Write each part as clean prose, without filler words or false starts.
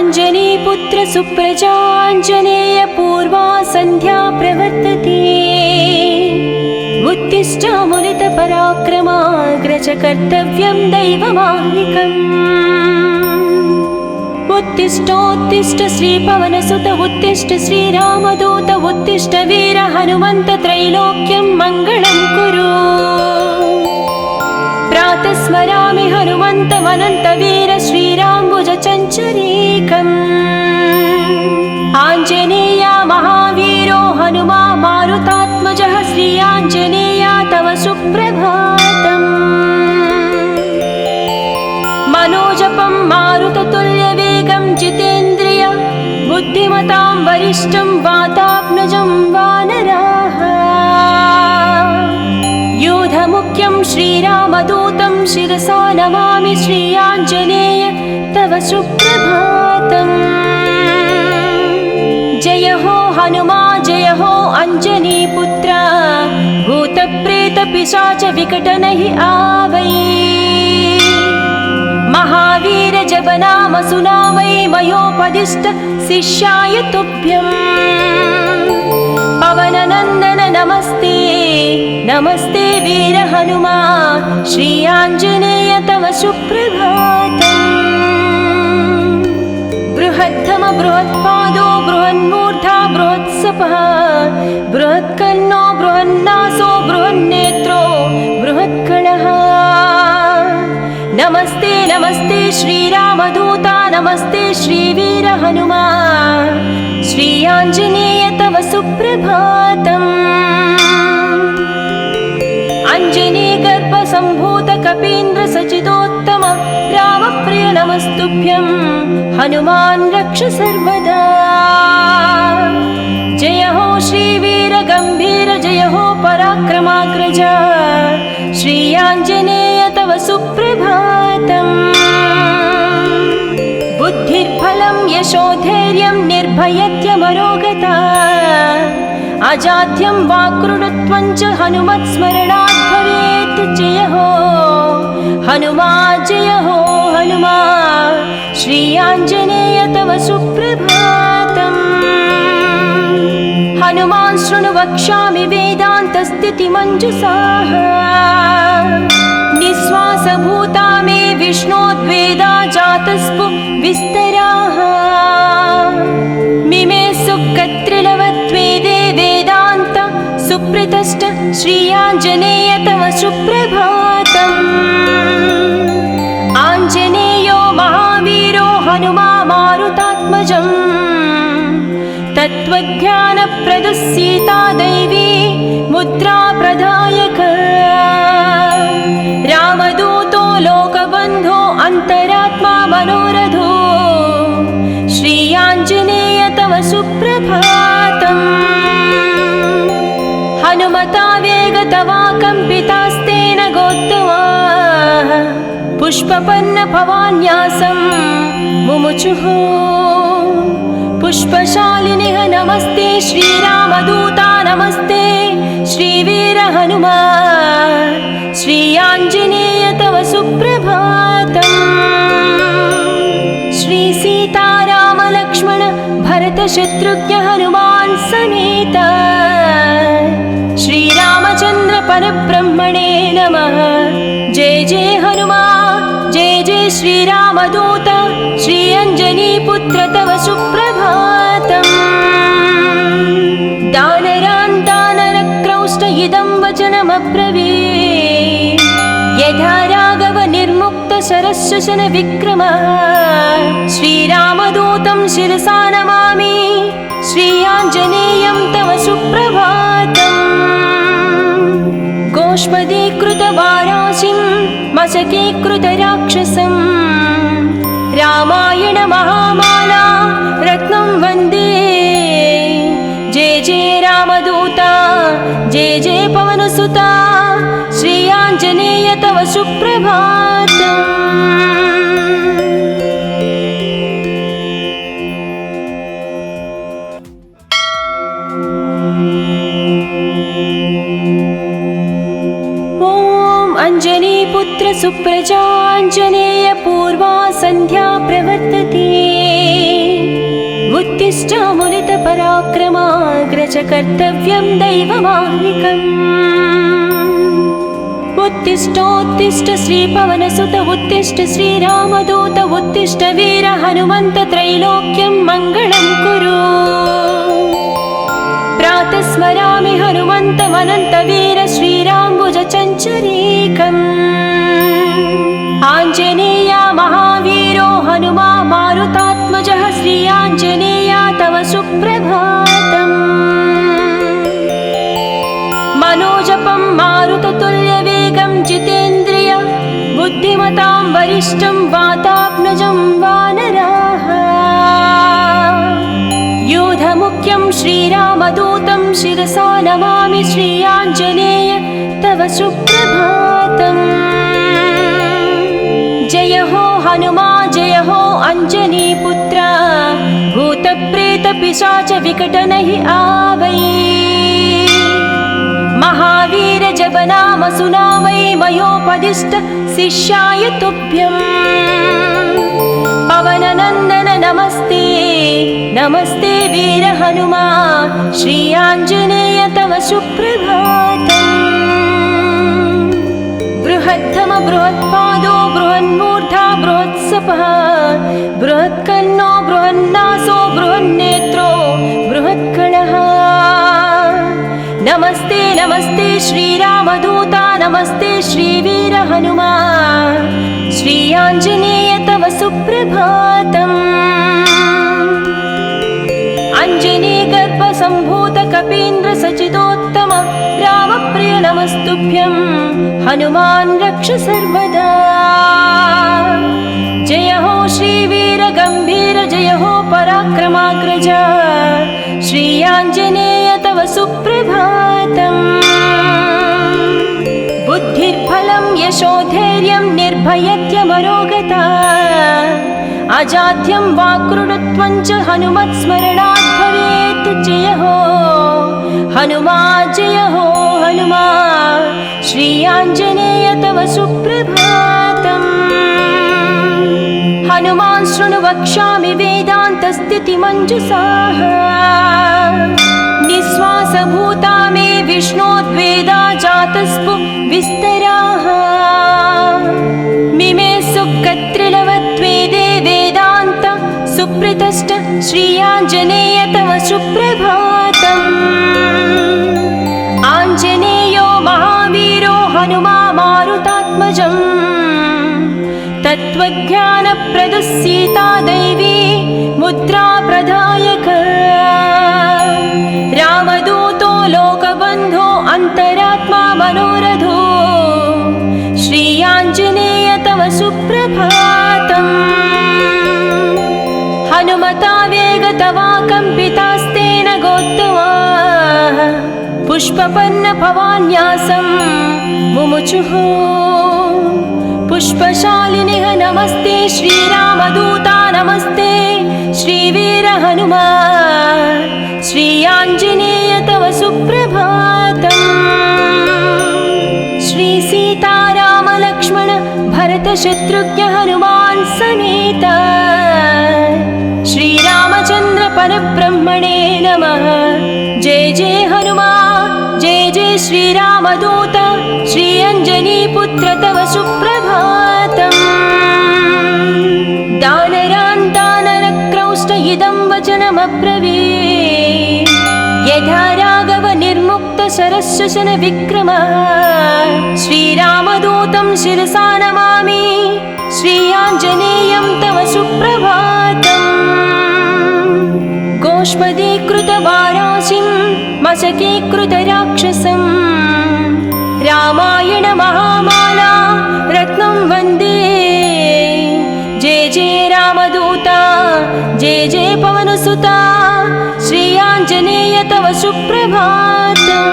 अञ्जनीपुत्र सुप्रजाञ्जनेय पूर्वा सन्ध्या प्रवर्तते। उत्तिष्ठामुनितपराक्रमाग्रज कर्तव्यं दैवमाह्निकम्। उत्तिष्ठोत्तिष्ठ श्रीपवनसुत उत्तिष्ठ श्रीरामदूत उत्तिष्ठ वीर हनुमन्त त्रैलोक्यं मङ्गलं कुरु। प्रातः स्मरामि हनुमन्तमनन्तवीर श्रीराम्बुजचञ्चरीकम्। आञ्जनेया महावीरो हनुमा मारुतात्मजः श्रीयाञ्जनेया तव सुप्रभातम्। मनोजपं मारुततुल्यवेगं जितेन्द्रिय बुद्धिमतां वरिष्ठं वातात्मजं वानराः। योधमुख्यं श्रीरामदूतं शिरसा नमामि श्रीयाञ्जनेय तव सुप्रभातम्। जय हो हनुमा जय हो अञ्जनीपुत्र भूतप्रेतपिशाच विकटनहि आवै। महावीर जपनाम सुनामै मयोपदिष्ट शिष्याय तुभ्यम्। पवननन्दन नमस्ते नमस्ते वीर हनुमा श्रीयाञ्जनेय तव सुप्रभातम्। बृहद्धम बृहत्पादो बृहन्मूर्धा बृहत्सपः बृहत्कर्णो बृहन्नासो बृहन्नेत्रो बृहत्कणः। नमस्ते नमस्ते श्रीरामदूता नमस्ते श्रीवीर हनुमा श्रीयाञ्जनेय तव सुप्रभातम्। अञ्जनीगर्भसम्भूत कपीन्द्र सचिदोत्तम रामप्रिय नमस्तुभ्यं हनुमान् रक्ष सर्वदा। जय हो श्रीवीर गम्भीर जय हो पराक्रमाग्रज श्रीयाञ्जनेय तव सुप्रभातम्। बुद्धिर्बलं यशोधैर्यं निर्भयत्यमरोगता अजाड्यं वाक्कृतत्वं च हनुमत्स्मरणात् भवेत्। जय हो हनुमा जय हो हनुमा श्रीयाञ्जनेय तव सुप्रभातम्। हनुमान् शृणु वक्ष्यामि वेदान्तस्थितिमञ्जुषाः। निःश्वासभूता मे विष्णोद्वेदा जातस्पु विस्तराः। मिमे सुकत्रिलवत्वेदे वेदान्त सुप्रतिष्ठ श्रीयाञ्जनेय तव सुप्रभातम्। आञ्जनेयो महावीरो हनुमा मारुतात्मजम्। तत्त्वज्ञानप्रदः सीता दैवी मुद्रा प्रदायक। रामदूतो लोकबन्धो अन्तरात्मा मनोरथो श्रीयाञ्जनेय तव सुप्रभातम्। हनुमता वेगतवा कम्पितास्तेन गोत्तमा पुष्पपन्न भवान्यासं मुमुचुः। पुष्पशालिनिः नमस्ते श्रीरामदूता नमस्ते श्रीवीर हनुमा श्रीयाञ्जनेय तव सुप्रभातम्। श्रीसीतारामलक्ष्मण भरतशत्रुघ्न हनुमान् समेत श्रीरामचन्द्र परब्रह्मणे नमः। जय जय हनुमा जय जय श्रीरामदूत श्रीअञ्जनीपुत्र तव सुप्रभातम्। दानरान् दानरक्रौष्ट इदं वचनमब्रवीत्। यथा राघव निर्मुक्त शरशशन विक्रमः श्रीरामदूतं शिरसा नमामि श्रीयाञ्जनेयं तव सुप्रभातम्। गोष्पदीकृतवाराशिं मशकीकृतराक्षसं रामायण महामाला रत्नं वन्दे। जय जय रामदूता जय जय पवनसुता श्रीयाञ्जनेय तव सुप्रभातम्। अञ्जनीपुत्र सुप्रजाञ्जनेय पूर्वा सन्ध्या प्रवर्तते। च कर्तव्यं दैवमाह्निकम् उत्तिष्ठोत्तिष्ठ श्रीपवनसुत उत्तिष्ठ श्रीरामदूत उत्तिष्ठ वीर हनुमन्त त्रैलोक्यं मङ्गलं कुरु प्रातः स्मरामि हनुमन्तमनन्तवीर श्रीराम्बुजचञ्चरीकम् आञ्जनेया महावीरो हनुमा मारुतात्मजः श्री आञ्जनेया तव सुप्रभातम् मनोजपं मारुततुल्यवेगं जितेन्द्रिय बुद्धिमतां वरिष्ठं वातात्मजं वानराः योधमुख्यं श्रीरामदूतं शिरसा नमामि श्री आञ्जनेय तव सुप्रभातम् जय हो हनुमा जय हो अंजनीपुत्र भूतप्रेतपिशाच विकटनहि आवै महावीर जब नाम सुनावै मयोपदिष्ट शिष्याय तुभ्यं पवननन्दन नमस्ते नमस्ते वीर हनुमा श्री आञ्जनेय तव सुप्रभातम् बृहत्तम बृहत्पादो बृहन्मूर्धा बृहत्सपः बृहत्कन्नो बृहन्नासो बृहन्नेत्रो बृहत्कणः नमस्ते नमस्ते श्रीरामदूता नमस्ते श्रीवीर हनुमा श्री आञ्जनेय तव सुप्रभातम् अञ्जनीगर्भसम्भूत कपीन्द्र सचिदोत्तम रामप्रिय नमस्तुभ्यं हनुमान् रक्ष सर्वदा जय हो श्रीवीर गम्भीर जय हो पराक्रमाग्रज श्री आञ्जनेय तव सुप्रभातम् बुद्धिर्बलं यशोधैर्यं निर्भयत्यमरोगता अजाड्यं वाक्कृतत्वं च हनुमत्स्मरणात् भवेत् जय हो हनुमा श्री आञ्जनेय तव सुप्रभातम् हनुमान् शृणु वक्ष्यामि वेदान्तस्थितिमञ्जुषाः निःश्वासभूता मे विष्णोद्वेदा जातस्पु विस्तराः मिमे सुकत्रिलवत्वेदे वेदान्त सुप्रतिष्ठ श्री आञ्जनेय तव सुप्रभातम् आञ्जनेयो महावीरो हनुमा मारुतात्मजम् तत्त्वज्ञानप्रदः सीता दैवी मुद्रा प्रदायक रामदूतो लोकबन्धो अन्तरात्मा मनोरथो श्री आञ्जनेय तव सुप्रभातम् हनुमता वेगतवा कम्पितास्तेन गोत्तमा पुष्पपन्न भवान्यासं मुमुचुः पुष्पशालिनिः नमस्ते श्रीरामदूता नमस्ते श्रीवीर हनुमा श्री आञ्जनेय तव सुप्रभातम् श्री सीताराम लक्ष्मण भरत शत्रुघ्न हनुमान् समेत श्रीरामचन्द्र परब्रह्मणे नमः जय जय हनुमा जय जय श्रीरामदूत श्री अञ्जनीपुत्र तव सुप्रभातम् दानरान् दानरक्रौष्ट इदं वचनमब्रवीत् यथा राघव निर्मुक्त शरशशन विक्रमः श्रीरामदूतं शिरसा नमामि श्री आञ्जनेयं तव सुप्रभातम् गोष्पदीकृतवाराशिं मशकीकृतराक्षसं रामायण महामाला रत्नं वन्दे जय जय रामदूता जय जय पवनसुता श्री आञ्जनेय तव सुप्रभातम्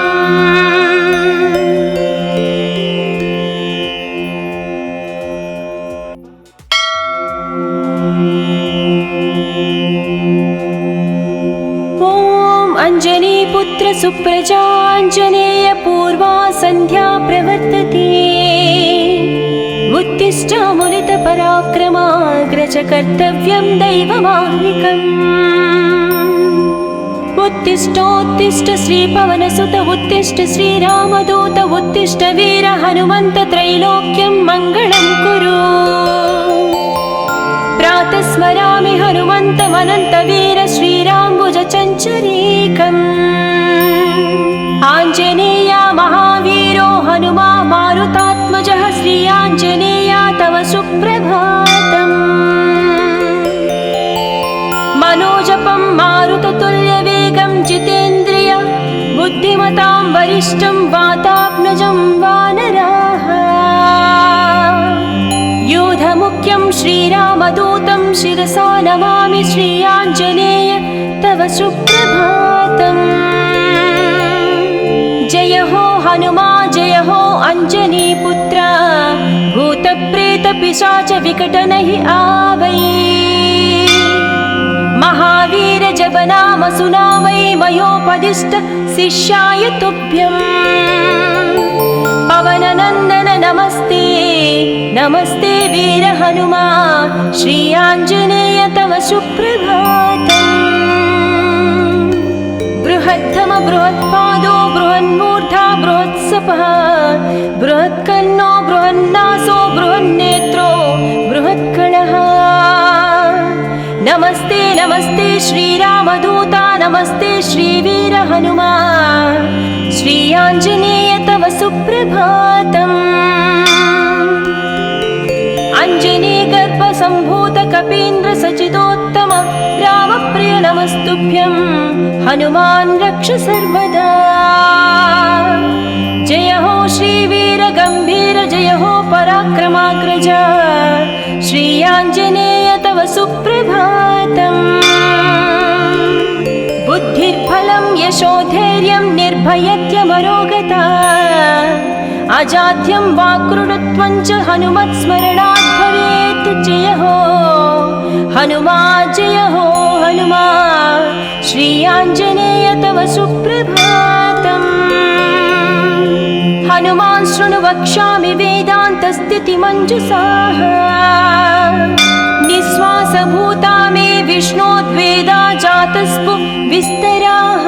अंजनीपुत्र सुप्रजाञ्जनेय पूर्वा सन्ध्या प्रवर्तते उत्तिष्ठ मुनित पराक्रमाग्रज कर्तव्यं दैवमाह्निकम् उत्तिष्ठोत्तिष्ठ श्रीपवनसुत उत्तिष्ठ श्रीरामदूत उत्तिष्ठ वीर हनुमन्त त्रैलोक्यं मङ्गलं कुरु। प्रातः स्मरामि हनुमन्तमनन्तवीर श्रीराम्बुजचञ्चरीकम्। आञ्जनेया महावीरो हनुमा मारुतात्मजः श्रीयाञ्जनेया तव सुप्रभातम्। मनोजपं मारुततुल्यवेगं जितेन्द्रिय बुद्धिमतां वरिष्ठं वातात्मजं वानराः। योधमुख्यं श्रीरामदूतं शिरसा नमामि श्रीयाञ्जनेय तव सुप्रभातम्। जय हो हनुमा जय हो अञ्जनीपुत्र भूतप्रेतपिशाच विकटनहि आवै। महावीर जप नाम सुनावै मयोपदिष्ट शिष्याय तुभ्यम्। पवननन्दन नमस्ते नमस्ते वीर हनुमा श्रीयाञ्जनेय तव सुप्रभातम्। बृहद्धम बृहत्पादो बृहन्मूर्धा बृहत्सपः बृहत्कर्णो बृहन्नासो बृहन्नेत्रो बृहत्कणः। नमस्ते नमस्ते श्रीरामदूता नमस्ते श्रीवीर हनुमा श्रीयाञ्जनेय तव सुप्रभातम्। अञ्जनीगर्भसम्भूत कपीन्द्र सचिदोत्तम रामप्रिय नमस्तुभ्यं हनुमान् रक्ष सर्वदा। जय हो श्रीवीर गम्भीर जय हो पराक्रमाग्रज श्रीयाञ्जनेय तव सुप्रभातम्। बुद्धिर्बलं यशोधैर्यं निर्भयत्यमरोगता अजाड्यं वाक्कृतत्वं च हनुमत्स्मरणात् भवेत्। जय हो हनुमा जय हो हनुमा श्रीयाञ्जनेय तव सुप्रभातम्। हनुमान् शृणु वक्ष्यामि वेदान्तस्थितिमञ्जुषाः निःश्वासभूता मे विष्णोद्वेदा जातस्पु विस्तराः।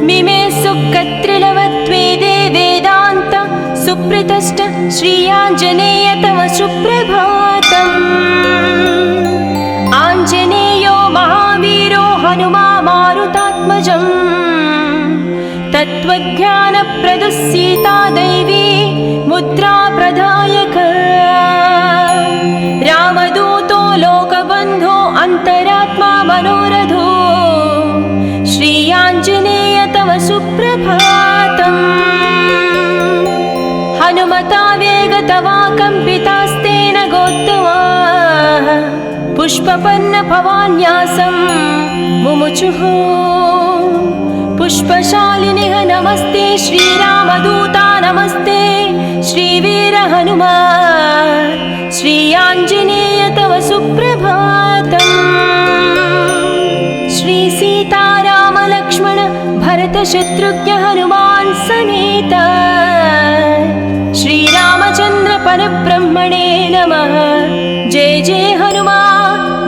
मिमे सुकत्रिलवत्वेदे वेदान्त सुप्रतिष्ठ श्रीयाञ्जनेय तव सुप्रभातम्। आञ्जनेयो महावीरो हनुमा मारुतात्मजम् तत्त्वज्ञानप्रदः सीता दैवी मुद्रा प्रदायक। रामदूतो लोकबन्धो अन्तरात्मा मनोरथो श्रीयाञ्जनेय तव सुप्रभातम्। हनुमता वेगतवा कम्पितास्तेन गोत्तमा पुष्पपन्न भवान्यासं मुमुचुः। पुष्पशालिनिः नमस्ते श्रीरामदूता नमस्ते श्रीवीर हनुमा श्रीयाञ्जनेय तव सुप्रभातम्। श्रीसीतारामलक्ष्मण भरतशत्रुघ्न हनुमान् समेत श्रीरामचन्द्र परब्रह्मणे नमः। जय जय हनुमा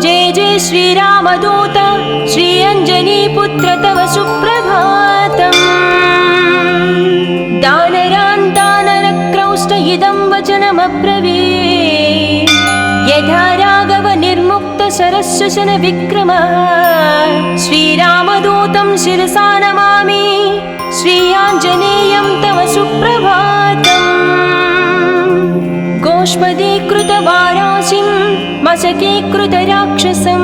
जय जय श्रीरामदूत श्रीअञ्जनीपुत्र तव सुप्रभातम्। दानरान् दानरक्रौष्ट इदं वचनमब्रवीत् यथा राघव निर्मुक्त शरशशन विक्रमः। श्रीरामदूतं शिरसा नमामि श्रीयाञ्जनेयं तव सुप्रभातम्। गोष्पदीकृतवाराशिं मशकीकृतराक्षसं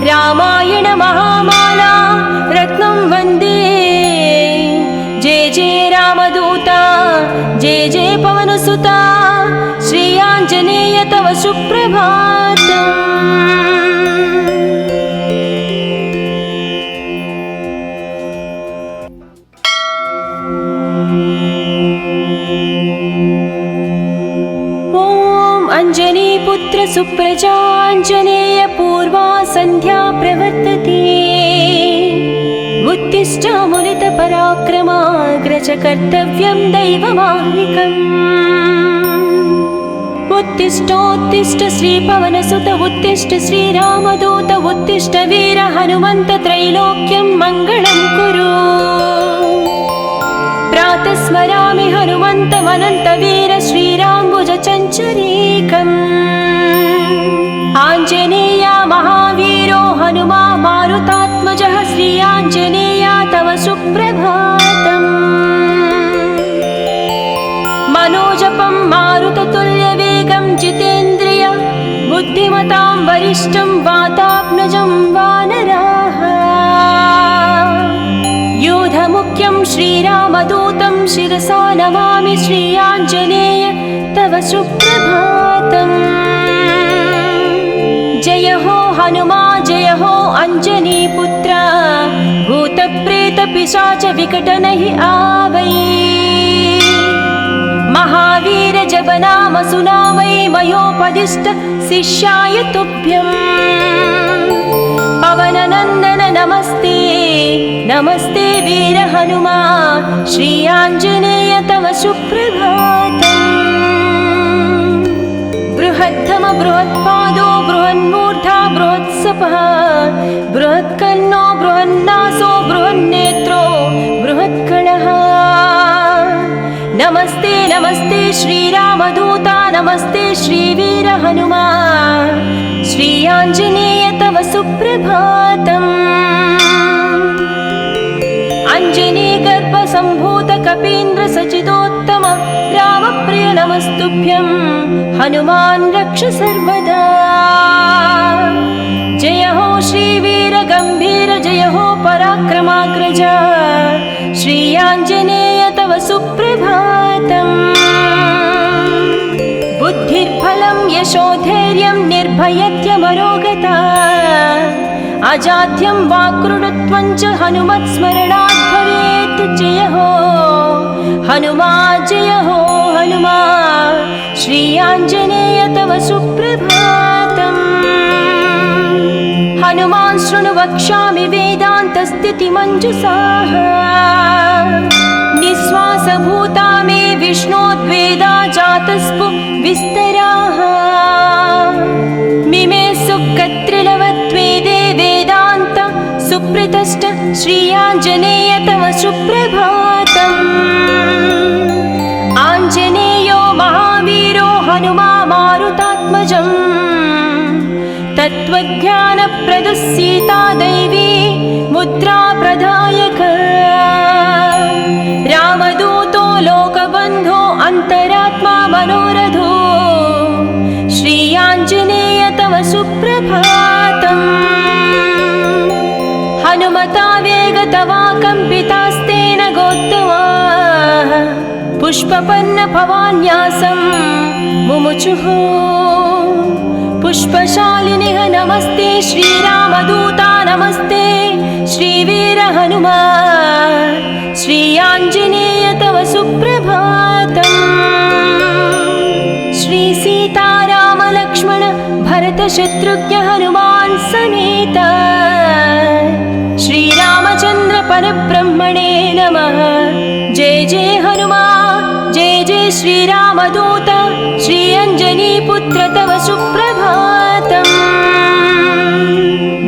रामायण महामाला रत्नं वन्दे। जय जय रामदूता जय जय पवनसुता श्रीयाञ्जनेय तव सुप्रभातम्। अञ्जनीपुत्र सुप्रजाञ्जनेय पूर्वा सन्ध्या प्रवर्तते। उत्तिष्ठ मुनितपराक्रमाग्रज कर्तव्यं दैवमाह्निकम्। उत्तिष्ठोत्तिष्ठ श्रीपवनसुत उत्तिष्ठ श्रीरामदूत उत्तिष्ठ वीर हनुमन्त त्रैलोक्यं मङ्गलं कुरु। प्रातः स्मरामि हनुमन्तमनन्तवीर श्रीराम्बुजचञ्चरीकम्। आञ्जनेया महावीरो हनुमा मारुतात्मजः श्री आञ्जनेया तव सुप्रभातम्। मनोजपं मारुततुल्यवेगं जितेन्द्रिय बुद्धिमतां वरिष्ठं वातात्मजं वानराः। योधमुख्यं श्रीरामदूतं शिरसा नमामि श्री आञ्जनेय तव सुप्रभातम्। जय हो हनुमा जय हो अञ्जनीपुत्र भूतप्रेतपिशाच विकटनहि आवै। महावीर जपनाम सुनामै मयोपदिष्ट शिष्याय तुभ्यम्। पवननन्दन नमस्ते नमस्ते वीर हनुमा श्री आञ्जनेय तव सुप्रभातम्। बृहत्तम बृहत्पादो बृहन्मूर्धा बृहत्सपः बृहत्कर्णो बृहन्नासो बृहन्नेत्रो बृहत्कणः। नमस्ते नमस्ते श्रीरामदूता नमस्ते श्रीवीर हनुमा श्री आञ्जनेय तव सुप्रभातम्। अञ्जनीगर्भसम्भूत कपीन्द्र सचिदोत्तम रामप्रिय नमस्तुभ्यं हनुमान् रक्ष सर्वदा। जय हो श्रीवीर गम्भीर जय हो पराक्रमाग्रज श्री आञ्जनेय तव सुप्रभातम्। बुद्धिर्बलं यशोधैर्यं निर्भयत्यमरोगता अजाड्यं वाक्कृतत्वं च हनुमत्स्मरणात् भवेत्। जय हो हनुमा जय हो हनुमा श्री आञ्जनेय तव सुप्रभातम्। हनुमान् शृणु वक्ष्यामि वेदान्तस्थितिमञ्जुषाः। निःश्वासभूता मे विष्णोद्वेदा जातस्पु विस्तराः। मिमे सुकत्रिलवत्वेदे वेदान्त सुप्रतिष्ठ श्री आञ्जनेय तव सुप्रभातम्। आञ्जनेयो महावीरो हनुमा मारुतात्मजम्। तत्त्वज्ञानप्रदः सीता दैवी मुद्रा प्रदायक। रामदूतो लोकबन्धो अन्तरात्मा मनोरथो श्री आञ्जनेय तव सुप्रभातम्। हनुमता वेगतवा कम्पितास्तेन गोत्तमाः पुष्पपन्न भवान्यासं मुमुचुः। पुष्पशालिनिः नमस्ते श्रीरामदूता नमस्ते श्रीवीर हनुमा श्री आञ्जनेय तव सुप्रभातम्। श्री सीताराम लक्ष्मण भरत शत्रुघ्न हनुमान् समेत श्रीरामचन्द्र परब्रह्मणे नमः। जय जय हनुमा जय जय श्रीरामदूत श्री अञ्जनीपुत्र तव सुप्रभातम्।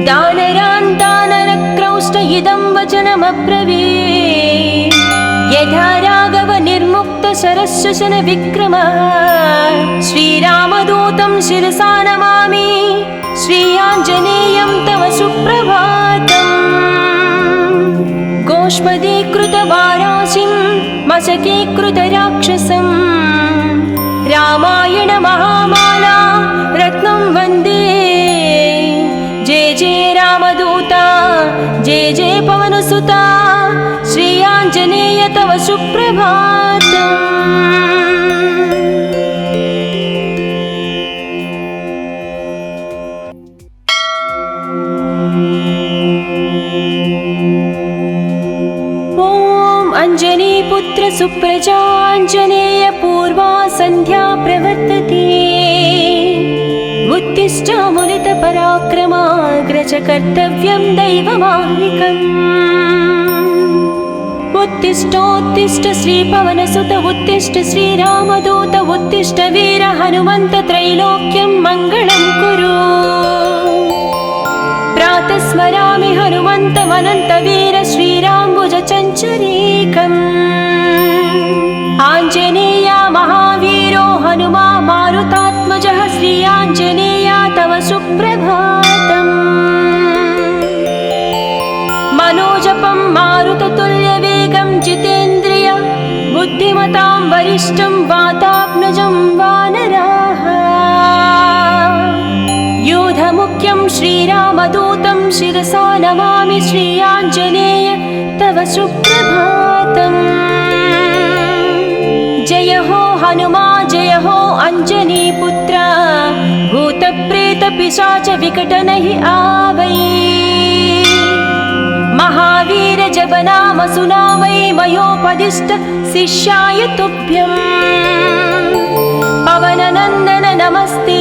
दानरान् दानरक्रौष्ट इदं वचनमब्रवीत्। यथा राघव निर्मुक्त शरशशन विक्रम श्रीरामदूतं शिरसा नमामि श्री आञ्जनेयं तव सुप्रभातम्। गोष्पदीकृतवाराशिं मशकीकृतराक्षसं रामायण महामाला रत्नं वन्दे। जय जय रामदूता जय जय पवनसुता श्री आञ्जनेय तव सुप्रभातम्। अञ्जनीपुत्र सुप्रजाञ्जनेय पूर्वा सन्ध्या प्रवर्तते। उत्तिष्ठामुलितपराक्रमाग्रज कर्तव्यं दैवमाह्निकम्। उत्तिष्ठोत्तिष्ठ श्रीपवनसुत उत्तिष्ठ श्रीरामदूत उत्तिष्ठ वीर हनुमन्त त्रैलोक्यं मङ्गलं कुरु। प्रातः स्मरामि हनुमन्तमनन्तवीर श्रीराम्बुजचञ्चरीकम्। आञ्जनेया महावीरो हनुमा मारुतात्मजः श्री आञ्जनेया तव सुप्रभातम्। मनोजपं मारुततुल्यवेगं जितेन्द्रिय बुद्धिमतां वरिष्ठं वातात्मजं वानराः। योधमुख्यं श्रीरामदूतं शिरसा नमामि श्री आञ्जनेय तव सुप्रभातम्। जय हो हनुमा जय हो अञ्जनीपुत्र भूतप्रेतपिशाच विकटनहि आवै। महावीर जपनाम सुनावै मयोपदिष्ट शिष्याय तुभ्यम्। पवननन्दन नमस्ते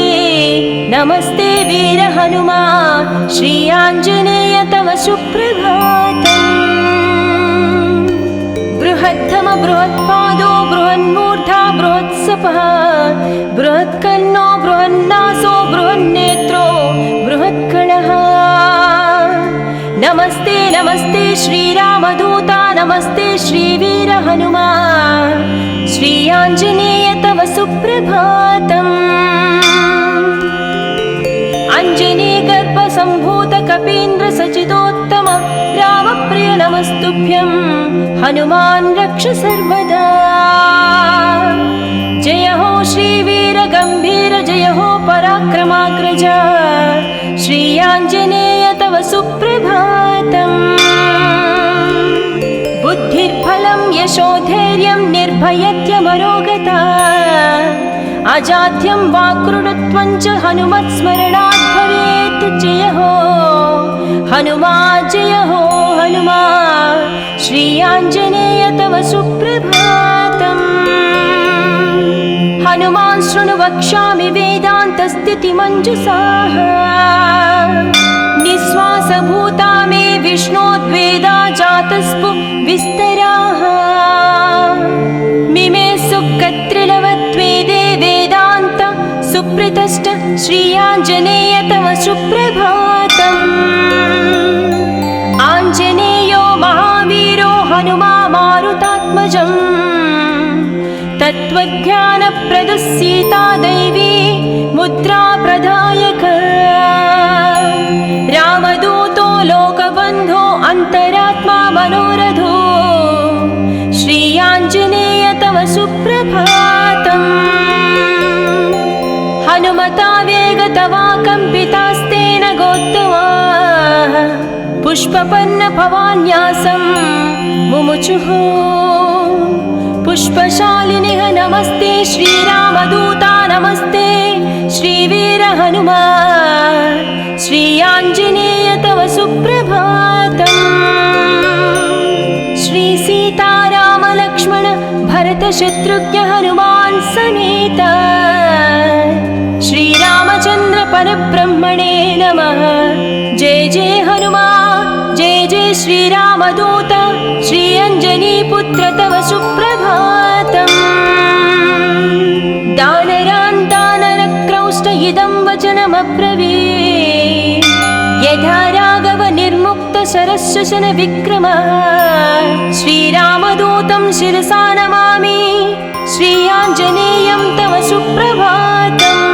नमस्ते वीर हनुमा श्री आञ्जनेय तव सुप्रभातम्। बृहत्तम बृहत्पादो बृहन्मूर्धा बृहत्सपः बृहत्कर्णो बृहन्नासो बृहन्नेत्रो बृहत्कणः। नमस्ते नमस्ते श्रीरामदूता नमस्ते श्रीवीर हनुमा श्री आञ्जनेय तव सुप्रभातम्। अञ्जनीगर्भसम्भूत कपीन्द्र सचिदोत्तम रामप्रिय नमस्तुभ्यं हनुमान् रक्ष सर्वदा। जय हो श्रीवीर गम्भीर जय हो पराक्रमाग्रज श्री आञ्जनेय तव सुप्रभातम्। बुद्धिर्बलं यशोधैर्यं निर्भयत्यमरोगता अजाड्यं वाक्कृतत्वं च हनुमत्स्मरणात् भवेत्। जय हो हनुमा जय हो हनुमा श्री आञ्जनेय तव सुप्रभातम्। हनुमान् शृणु वक्ष्यामि वेदान्तस्थितिमञ्जुषाः निःश्वासभूता मे विष्णोद्वेदा जातस्पु विस्तराः। मिमे सुकत्रिलवत्वेदे वेदान्त सुप्रतिष्ठ श्री आञ्जनेय तव सुप्रभातम्। आञ्जनेयो महावीरो हनुमा मारुतात्मजम् तत्त्वज्ञानप्रदः सीता दैवी मुद्रा प्रदायक। रामदूतो लोकबन्धो अन्तरात्मा मनोरथो श्री आञ्जनेय तव सुप्रभातम्। हनुमता वेगतवा कम्पितास्तेन गोत्तमाः पुष्पपन्न भवान्यासं मुमुचुः। पुष्पशालिनिः नमस्ते श्रीरामदूता नमस्ते श्रीवीर हनुमा श्री आञ्जनेय तव सुप्रभातम्। श्री सीताराम लक्ष्मण भरत शत्रुघ्न हनुमान् समेत श्रीरामचन्द्र परब्रह्मणे नमः। जय जय हनुमा जय जय श्रीरामदूत श्री अञ्जनीपुत्र तव सुप्रभातम्। दानरान् दानरक्रौष्ट इदं वचनमब्रवीत् यथा राघव निर्मुक्त शरशशन विक्रमः। श्रीरामदूतं शिरसा नमामि श्री आञ्जनेयं तव सुप्रभातम्।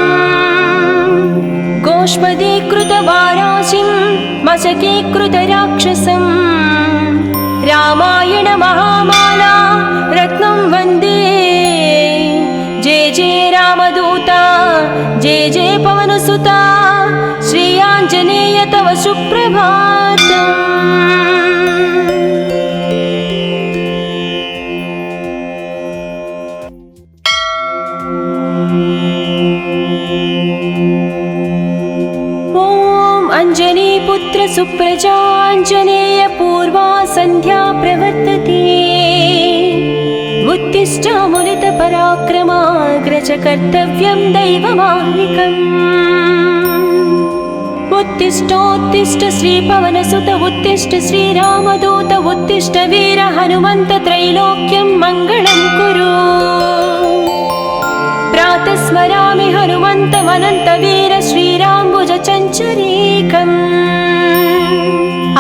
गोष्पदीकृतवाराशिं मशकीकृतराक्षसं रामायण महामाला रत्नं वन्दे। जय जय रामदूता जय जय पवनसुता श्री आञ्जनेय तव सुप्रभातम्। अञ्जनीपुत्र सुप्रजाञ्जनेय पूर्वा सन्ध्या प्रवर्तते। उत्तिष्ठामुलितपराक्रमाग्रज कर्तव्यं दैवमाह्निकम्। उत्तिष्ठोत्तिष्ठ श्रीपवनसुत उत्तिष्ठ श्रीरामदूत उत्तिष्ठ वीर हनुमन्त त्रैलोक्यं मङ्गलं कुरु। प्रातः स्मरामि हनुमन्तमनन्तवीर श्रीराम्बुजचञ्चरीकम्।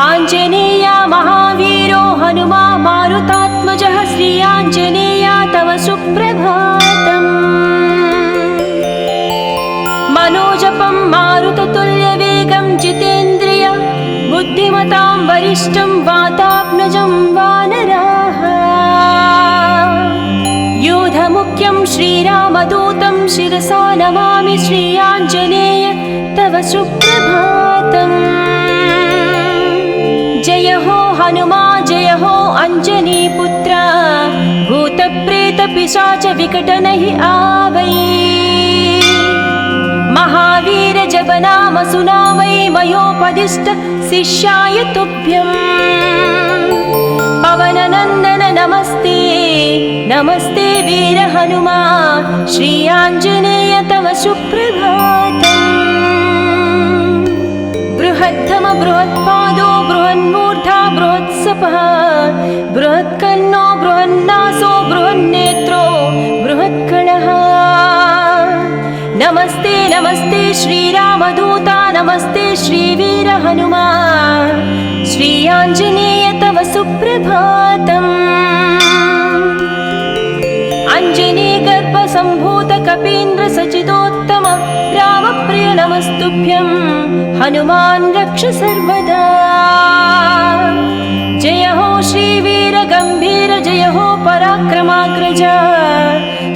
आञ्जनेया महावीरो हनुमा मारुतात्मजः श्री आञ्जनेया तव सुप्रभातम्। मनोजपं मारुततुल्यवेगं जितेन्द्रिय बुद्धिमतां वरिष्ठं वातात्मजं वानराः। योधमुख्यं श्रीरामदूतं शिरसा नमामि श्री आञ्जनेय तव सुप्रभातम्। जय हो हनुमा जय हो अञ्जनीपुत्र भूतप्रेतपिशाच विकटनहि आवै। महावीर जप नाम सुनावै मयोपदिष्ट शिष्याय तुभ्यम्। पवननन्दन नमस्ते नमस्ते वीर हनुमा श्री आञ्जनेय तव सुप्रभातम्। बृहत्तम बृहत्पादो बृहन्मूर्धा बृहत्सपः बृहत्कर्णो बृहन्नासो बृहन्नेत्रो बृहत्कणः। नमस्ते नमस्ते श्रीरामदूता नमस्ते श्रीवीर हनुमा श्री आञ्जनेय तव सुप्रभातम्। अञ्जनीगर्भसम्भूत कपीन्द्र सचिदोत्तम रामप्रिय नमस्तुभ्यं हनुमान् रक्ष सर्वदा। जय हो श्रीवीर गम्भीर जय हो पराक्रमाग्रज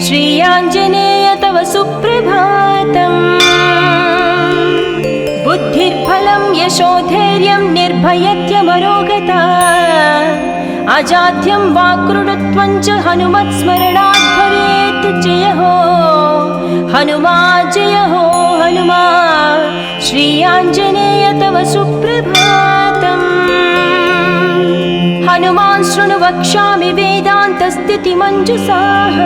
श्री आञ्जनेय तव सुप्रभातम्। बुद्धिर्बलं यशोधैर्यं निर्भयत्यमरोगता अजाड्यं वाक्कृतत्वं च हनुमत्स्मरणात् भवेत्। जय हो हनुमा जय हो हनुमा श्री आञ्जनेय तव सुप्रभातम्। हनुमान् शृणु वक्ष्यामि वेदान्तस्थितिमञ्जुषाः।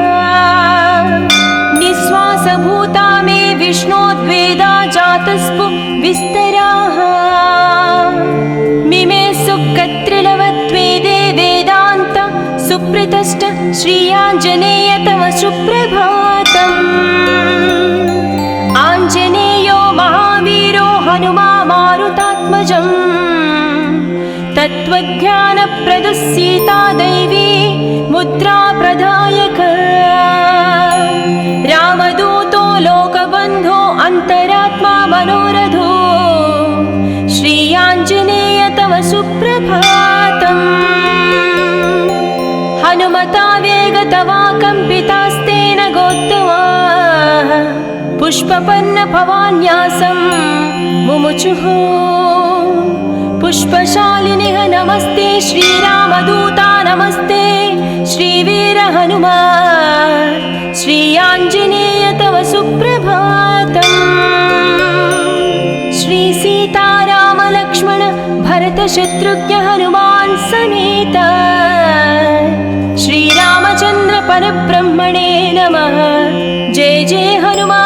निःश्वासभूता मे विष्णोद्वेदा जातस्पु विस्तराः। मिमे सुकत्रिलवत्वेदे वेदान्त सुप्रतिष्ठ श्री आञ्जनेय तव सुप्रभातम्। आञ्जनेयो महावीरो हनुमा मारुतात्मजम्। तत्त्वज्ञानप्रदः सीता दैवी मुद्रा प्रदायक। रामदूतो लोकबन्धो अन्तरात्मा मनोरथो श्री आञ्जनेय तव सुप्रभातम्। हनुमता वेगतवा कम्पितास्तेन गोत्तमाः पुष्पपन्न भवान्यासं मुमुचुः। पुष्पशालिनिः नमस्ते श्रीरामदूता नमस्ते श्रीवीर हनुमा श्री आञ्जनेय तव सुप्रभातम्। श्री सीताराम लक्ष्मण भरत शत्रुघ्न हनुमान् समेत श्रीरामचन्द्र परब्रह्मणे नमः। जय जय हनुमा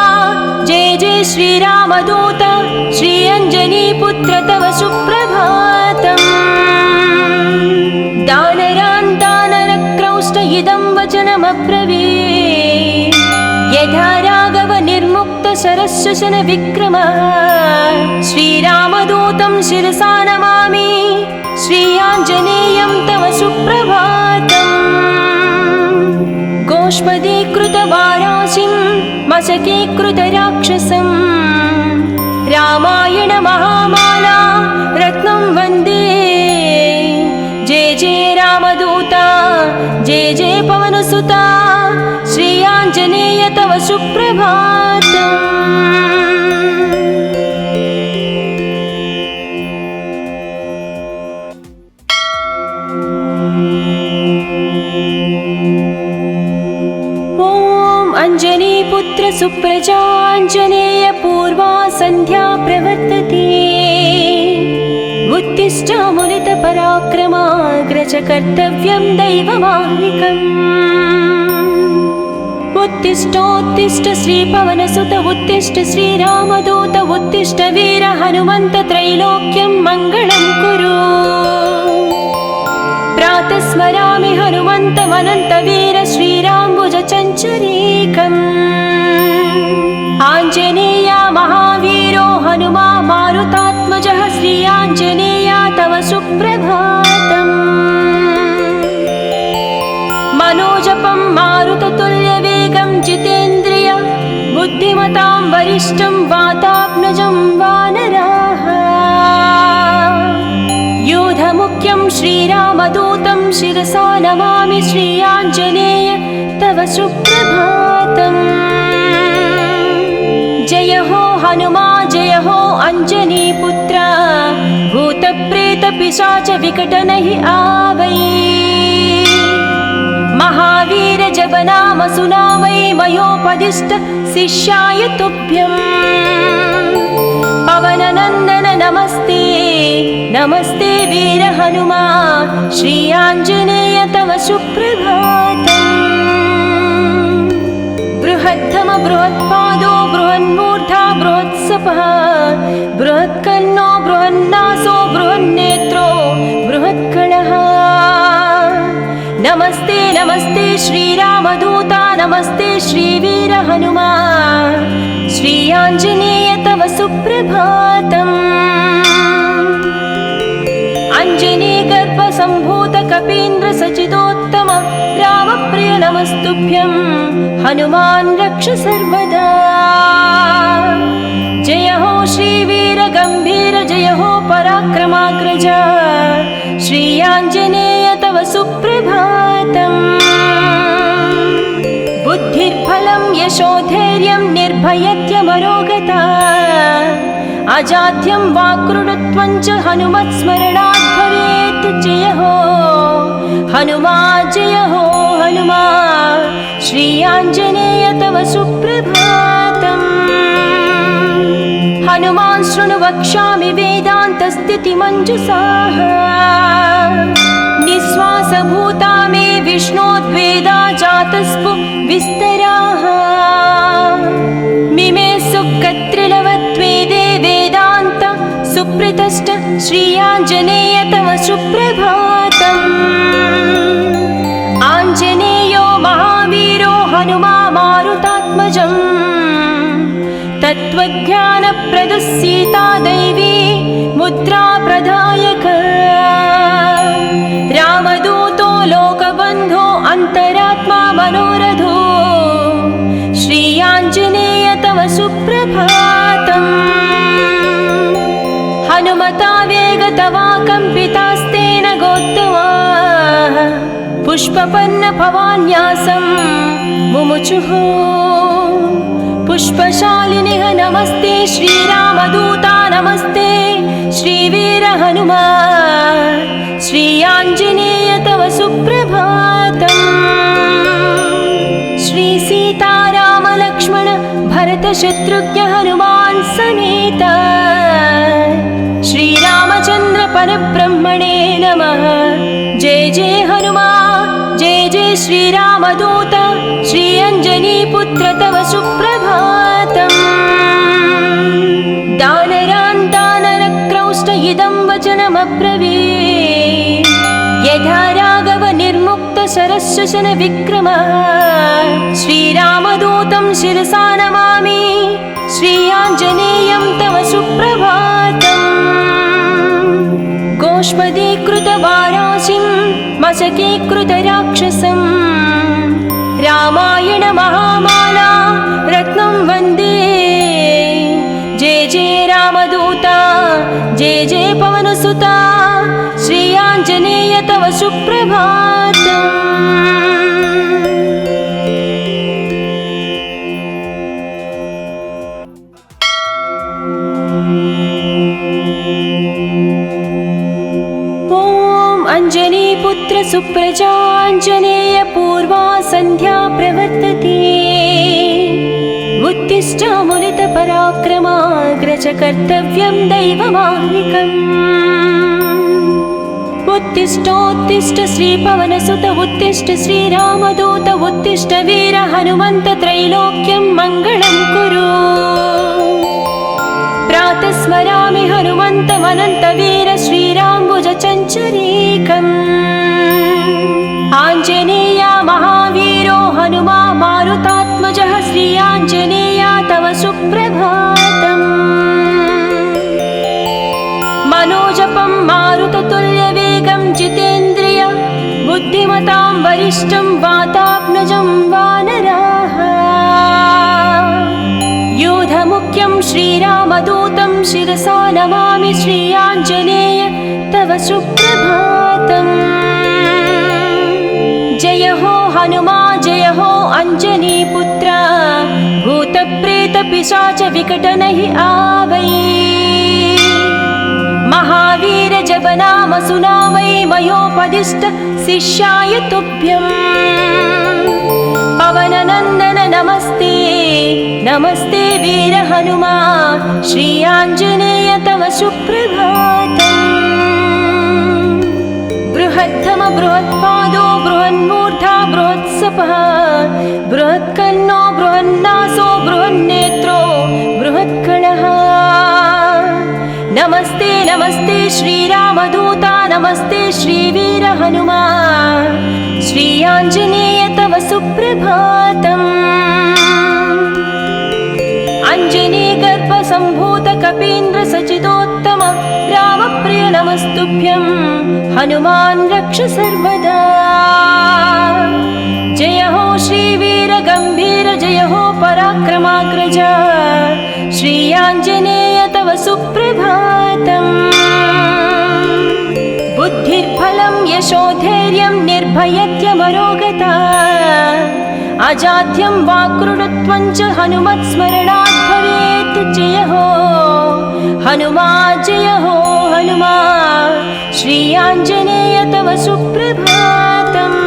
जय जय श्रीरामदूत श्री अञ्जनीपुत्र तव सुप्रभातम्। दानरान् दानरक्रौष्ट इदं वचनमब्रवीत्। यथा राघव निर्मुक्त शरशशन विक्रम श्रीरामदूतं शिरसा नमामि श्री आञ्जनेयं तव सुप्रभातम्। गोष्पदीकृतवाराशिं मशकीकृतराक्षसं रामायण महामाला रत्नं वन्दे। जय जय रामदूता जय जय पवनसुता श्री आञ्जनेय तव सुप्रभातम्। अञ्जनीपुत्र सुप्रजाञ्जनेय पूर्वा सन्ध्या प्रवर्तते। उत्तिष्ठ मुनितपराक्रमाग्रज कर्तव्यं दैवमाह्निकम्। उत्तिष्ठोत्तिष्ठ श्रीपवनसुत उत्तिष्ठ श्रीरामदूत उत्तिष्ठ वीर हनुमन्त त्रैलोक्यं मङ्गलं कुरु। प्रातः स्मरामि हनुमन्तमनन्तवीर श्रीराम्बुजचञ्चरीकम्। आञ्जनेया महावीरो हनुमा मारुतात्मजः श्री आञ्जनेया तव सुप्रभातम्। मनोजपं मारुततुल्यवेगं जितेन्द्रिय बुद्धिमतां वरिष्ठं वातात्मजं वानराः। योधमुख्यं श्रीरामदूतं शिरसा नमामि श्री आञ्जनेय तव सुप्रभातम्। जय हो हनुमा जय हो अञ्जनीपुत्र भूतप्रेतपिशाच विकटनहि आवै। महावीर जब नाम सुनावै मयोपदिष्ट शिष्याय तुभ्यं। पवननन्दन नमस्ते नमस्ते वीर हनुमा श्री आञ्जनेय तव सुप्रभातम्। बृहद्धम बृहत्पादो बृहन्मूर्धा बृहत्सपः बृहत्कन्नो बृहन्नासो बृहन्नेत्रो बृहत्कणः। नमस्ते नमस्ते श्रीरामदूता नमस्ते श्रीवीर हनुमा श्री आञ्जनेय तव सुप्रभातम्। अञ्जनीगर्भसम्भूत कपीन्द्र सचिदोत्तम रामप्रिय नमस्तुभ्यं हनुमान् रक्ष सर्वदा। जय हो श्रीवीर गम्भीर जय हो पराक्रमाग्रज श्री आञ्जनेय तव सुप्रभातम्। बुद्धिर्बलं यशोधैर्यं निर्भयत्यमरोगता अजाड्यं वाक्कृतत्वं च हनुमत्स्मरणात् भवेत्। जय हो हनुमा जय हो हनुमा श्री आञ्जनेय तव सुप्रभातम्। हनुमान् शृणु वक्ष्यामि वेदान्तस्थितिमञ्जुषाः। निःश्वासभूता मे विष्णोद्वेदा जातस्पु विस्तराः। मिमे सुकत्रिलवत्वेदे वेदान्त सुप्रतिष्ठ श्री आञ्जनेय तव सुप्रभातम्। आञ्जनेयो महावीरो हनुमा मारुतात्मजम्। तत्त्वज्ञानप्रदः सीता दैवी मुद्रा प्रदायक। रामदूतो लोकबन्धो अन्तरात्मा मनोरथो श्री आञ्जनेय तव सुप्रभातम्। हनुमता वेगतवा कम्पितास्तेन गोत्तमा पुष्पपन्न भवान्यासं मुमुचुः। पुष्पशालिनिः नमस्ते श्रीरामदूता नमस्ते श्रीवीर हनुमा श्री आञ्जनेय तव सुप्रभातम्। श्री सीताराम लक्ष्मण भरत शत्रुघ्न हनुमान् समेत श्रीरामचन्द्र परब्रह्मणे नमः। जय जय हनुमा जय जय श्रीरामदूत श्री अञ्जनीपुत्र तव सुप्रभातम्। दानरान् दानरक्रौष्ट इदं वचनमब्रवीत्। यथा राघव निर्मुक्त शरशशन विक्रमः श्रीरामदूतं शिरसा नमामि श्री आञ्जनेयं तव सुप्रभातम्। गोष्पदीकृतवाराशिं मशकीकृतराक्षसं रामायण महामाला रत्नं वन्दे। जय जय रामदूता जय जय पवनसुता श्री आञ्जनेय तव सुप्रभातम्। अञ्जनीपुत्र सुप्रजाञ्जनेय पूर्वा सन्ध्या प्रवर्तते। उत्तिष्ठामुनितपराक्रमाग्रज कर्तव्यं दैवमाह्निकम्। उत्तिष्ठोत्तिष्ठ श्रीपवनसुत उत्तिष्ठ श्रीरामदूत उत्तिष्ठ वीर हनुमन्त त्रैलोक्यं मङ्गलं कुरु। प्रातः स्मरामि हनुमन्तमनन्तवीर श्रीराम्बुजचञ्चरीकम्। आञ्जनेया महावीरो हनुमा मारुतात्मजः श्रीयाञ्जनेया तव सुप्रभातम्। मनोजपं मारुततुल्यवेगं जितेन्द्रिय बुद्धिमतां वरिष्ठं वातात्मजं वानराः। योधमुख्यं श्रीरामदूतं शिरसा नमामि श्रीयाञ्जनेय तव सुप्रभातम्। जय हो हनुमा जय हो अञ्जनीपुत्र भूतप्रेतपिशाच विकटनहि आवै। महावीर जप नाम सुनावै मयोपदिष्ट शिष्याय तुभ्यम्। पवननन्दन नमस्ते नमस्ते वीर हनुमा श्रीयाञ्जनेय तव सुप्रभातम्। बृहद्धम बृहत्पादो बृहन्मूर्धा बृहत्सपः बृहत्कर्णो बृहन्नासो बृहन्नेत्रो बृहत्कणः। नमस्ते नमस्ते श्रीरामदूता नमस्ते श्रीवीर हनुमा श्रीयाञ्जनेय तव सुप्रभातम्। अञ्जनीगर्भसम्भूत कपीन्द्र सचिदोत्तम रामप्रिय नमस्तुभ्यं हनुमान् रक्ष सर्वदा। जय हो श्रीवीर गम्भीर जय हो पराक्रमाग्रज श्रीयाञ्जनेय तव सुप्रभातम्। बुद्धिर्बलं यशोधैर्यं निर्भयत्यमरोगता अजाड्यं वाक्कृतत्वं च हनुमत्स्मरणात् भवेत्। जय हो हनुमा जय हो हनुमा श्रीयाञ्जनेय तव सुप्रभातम्।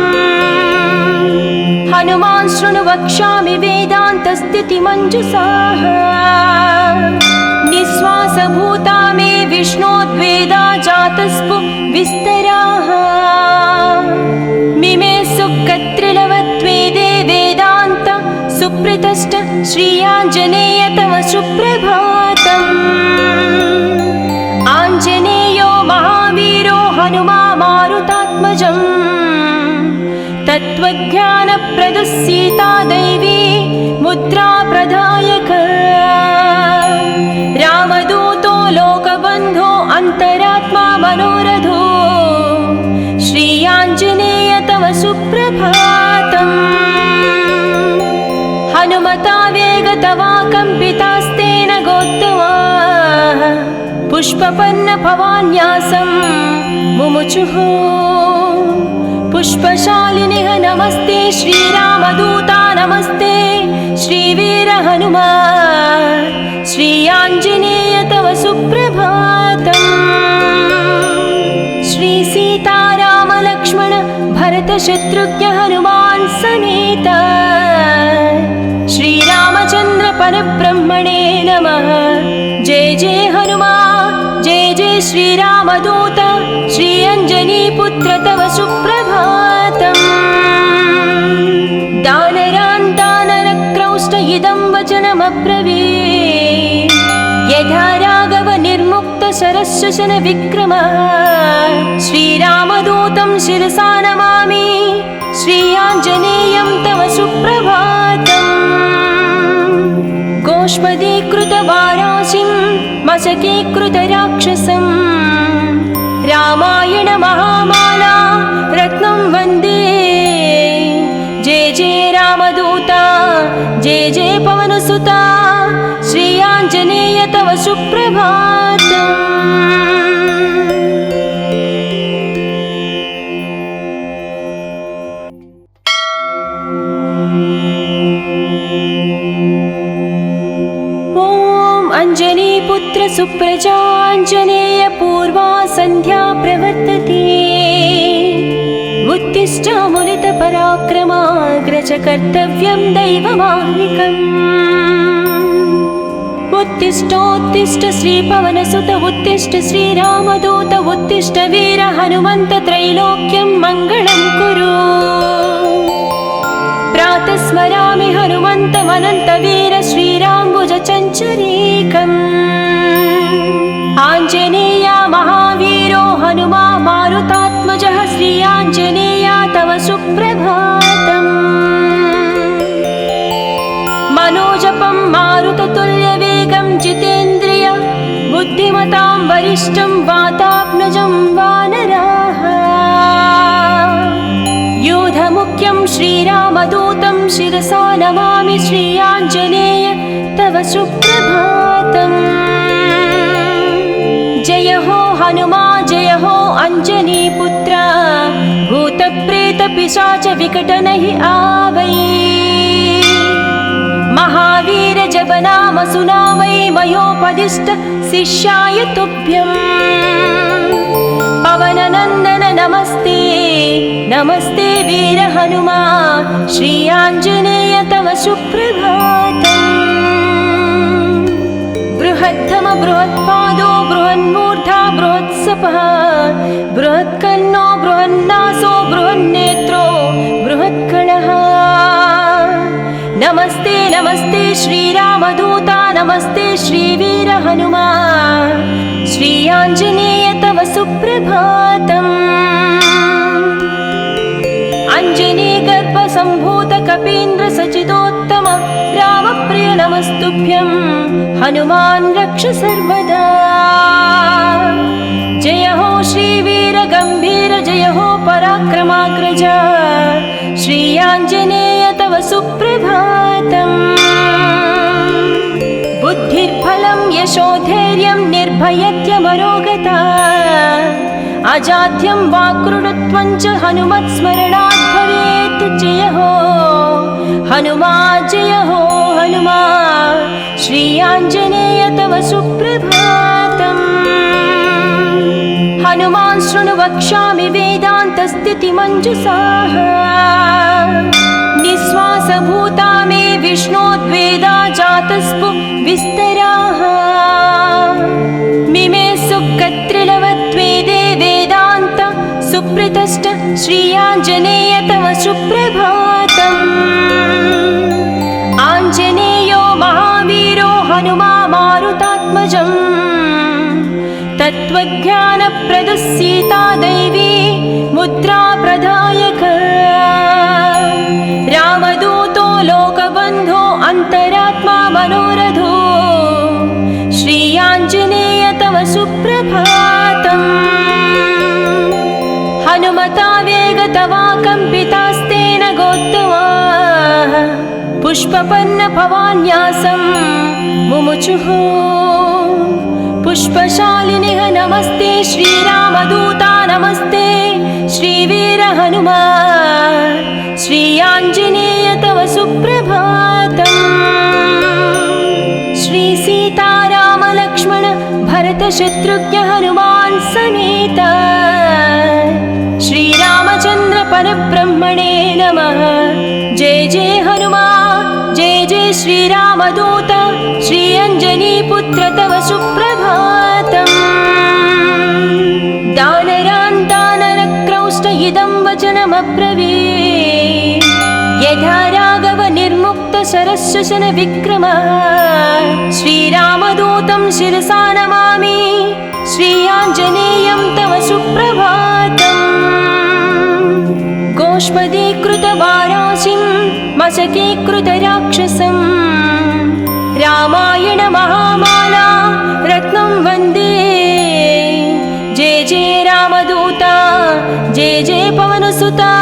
हनुमान् शृणु वक्ष्यामि वेदान्तस्थितिमञ्जुषाः निःश्वासभूता मे विष्णोद्वेदा जातस्पु विस्तराः। मिमे सुकत्रिलवत्वेदे वेदान्त सुप्रतिष्ठ श्रीयाञ्जनेय तव सुप्रभातम्। आञ्जनेयो महावीरो हनुमा मारुतात्मजम् तत्त्वज्ञानप्रदः सीता दैवी मुद्रा प्रदायक। रामदूतो लोकबन्धो अन्तरात्मा मनोरथो श्रीयाञ्जनेय तव सुप्रभातम्। हनुमता वेगतवा कम्पितास्तेन गोत्तमा पुष्पपन्न भवान्यासं मुमुचुः। पुष्पशालिनिः नमस्ते श्रीरामदूता नमस्ते श्रीवीर हनुमा श्रीयाञ्जनेय तव सुप्रभातम्। श्रीसीतारामलक्ष्मण भरतशत्रुघ्न हनुमान् समेत श्रीरामचन्द्र परब्रह्मणे नमः। जय जय हनुमा जय जय श्रीरामदूत श्रीअञ्जनीपुत्र तव सुप्रभातम्। दानरान् दानरक्रौष्ट इदं वचनमब्रवीत् यथा राघव निर्मुक्त शरशशन विक्रमः। श्रीरामदूतं शिरसा नमामि श्रीयाञ्जनेयं तव सुप्रभातम्। गोष्पदीकृतवाराशिं मशकीकृतराक्षसं रामायण महामाला रत्नं वन्दे। जय जय रामदूता जय जय पवनसुता श्रीयाञ्जनेय तव सुप्रभातम्। अञ्जनीपुत्र सुप्रजाञ्जनेय पूर्वा सन्ध्या प्रवर्तते। उत्तिष्ठामुलितपराक्रमाग्रज कर्तव्यं दैवमाह्निकम्। उत्तिष्ठोत्तिष्ठ श्रीपवनसुत उत्तिष्ठ श्रीरामदूत उत्तिष्ठ वीर हनुमन्त त्रैलोक्यं मङ्गलं कुरु। प्रातः स्मरामि हनुमन्तमनन्तवीर श्रीराम्बुजचञ्चरीकम्। आञ्जनेया महावीरो हनुमा मारुतात्मजः श्री आञ्जनेया तव सुप्रभातम्। मनोजपं मारुततुल्यवेगं जितेन्द्रिय बुद्धिमतां वरिष्ठं वातात्मजं वानराः। योधमुख्यं श्रीरामदूतं शिरसा नमामि श्री आञ्जनेय तव सुप्रभातम्। जय हो हनुमा जय हो अञ्जनीपुत्र भूतप्रेतपिशाच विकटनहि आवै। महावीर जपनाम सुनामै मयोपदिष्ट शिष्याय तुभ्यम्। पवननन्दन नमस्ते नमस्ते वीर हनुमा श्री आञ्जनेय तव सुप्रभातम्। बृहत्तम बृहत्पादो बृहन्मूर्धा बृहत्सपः बृहत्कर्णो बृहन्नासो बृहन्नेत्रो बृहत्कणः। नमस्ते नमस्ते श्रीरामदूता नमस्ते श्रीवीर हनुमा श्री आञ्जनेय तव सुप्रभातम्। अञ्जनीगर्भसम्भूत कपीन्द्र सचिदोत्तम रामप्रिय नमस्तुभ्यं हनुमान् रक्ष सर्वदा। जय हो श्रीवीर गम्भीर जय हो पराक्रमाग्रज श्री आञ्जनेय तव सुप्रभातम्। बुद्धिर्बलं यशोधैर्यं निर्भयत्यमरोगता अजाड्यं वाक्कृतत्वं च हनुमत्स्मरणात् भवेत्। जय हो हनुमा जय हो हनुमा श्री आञ्जनेय तव सुप्रभातम्। हनुमान् शृणु वक्ष्यामि वेदान्तस्थितिमञ्जुषाः। निःश्वासभूता मे विष्णोद्वेदा जातस्पु विस्तराः। मिमे सुकत्रिलवत्वेदे वेदान्त सुप्रतिष्ठ श्री आञ्जनेय तव सुप्रभातम्। आञ्जनेयो महावीरो हनुमा मारुतात्मजम्। तत्त्वज्ञानप्रदः सीता दैवी मुद्रा प्रदायक। रामदूतो लोकबन्धो अन्तरात्मा मनोरथो श्री आञ्जनेय तव सुप्रभातम्। हनुमता वेगतवा कम्पितास्तेन गोत्तमाः पुष्पपन्न भवान्यासं मुमुचुः। पुष्पशालिनिः नमस्ते श्रीरामदूता नमस्ते श्रीवीर हनुमा श्री आञ्जनेय तव सुप्रभातम्। श्री सीताराम लक्ष्मण भरत शत्रुघ्न हनुमान् समेत श्रीरामचन्द्र परब्रह्मणे नमः। जय जय हनुमा जय जय श्रीरामदूत श्री अञ्जनीपुत्र तव सुप्रभातम्। दानरान् दानरक्रौष्ट इदं वचनमब्रवीत्। यथा राघव निर्मुक्त शरश्वसन विक्रम श्रीरामदूतं शिरसा नमामि श्री आञ्जनेयं तव सुप्रभातम्। गोष्पदीकृतवाराशिं मशकीकृतराक्षसं रामायण महामाला रत्नं वन्दे। जय जय रामदूता जय जय पवनसुता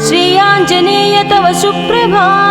श्री आञ्जनेय तव सुप्रभातम्।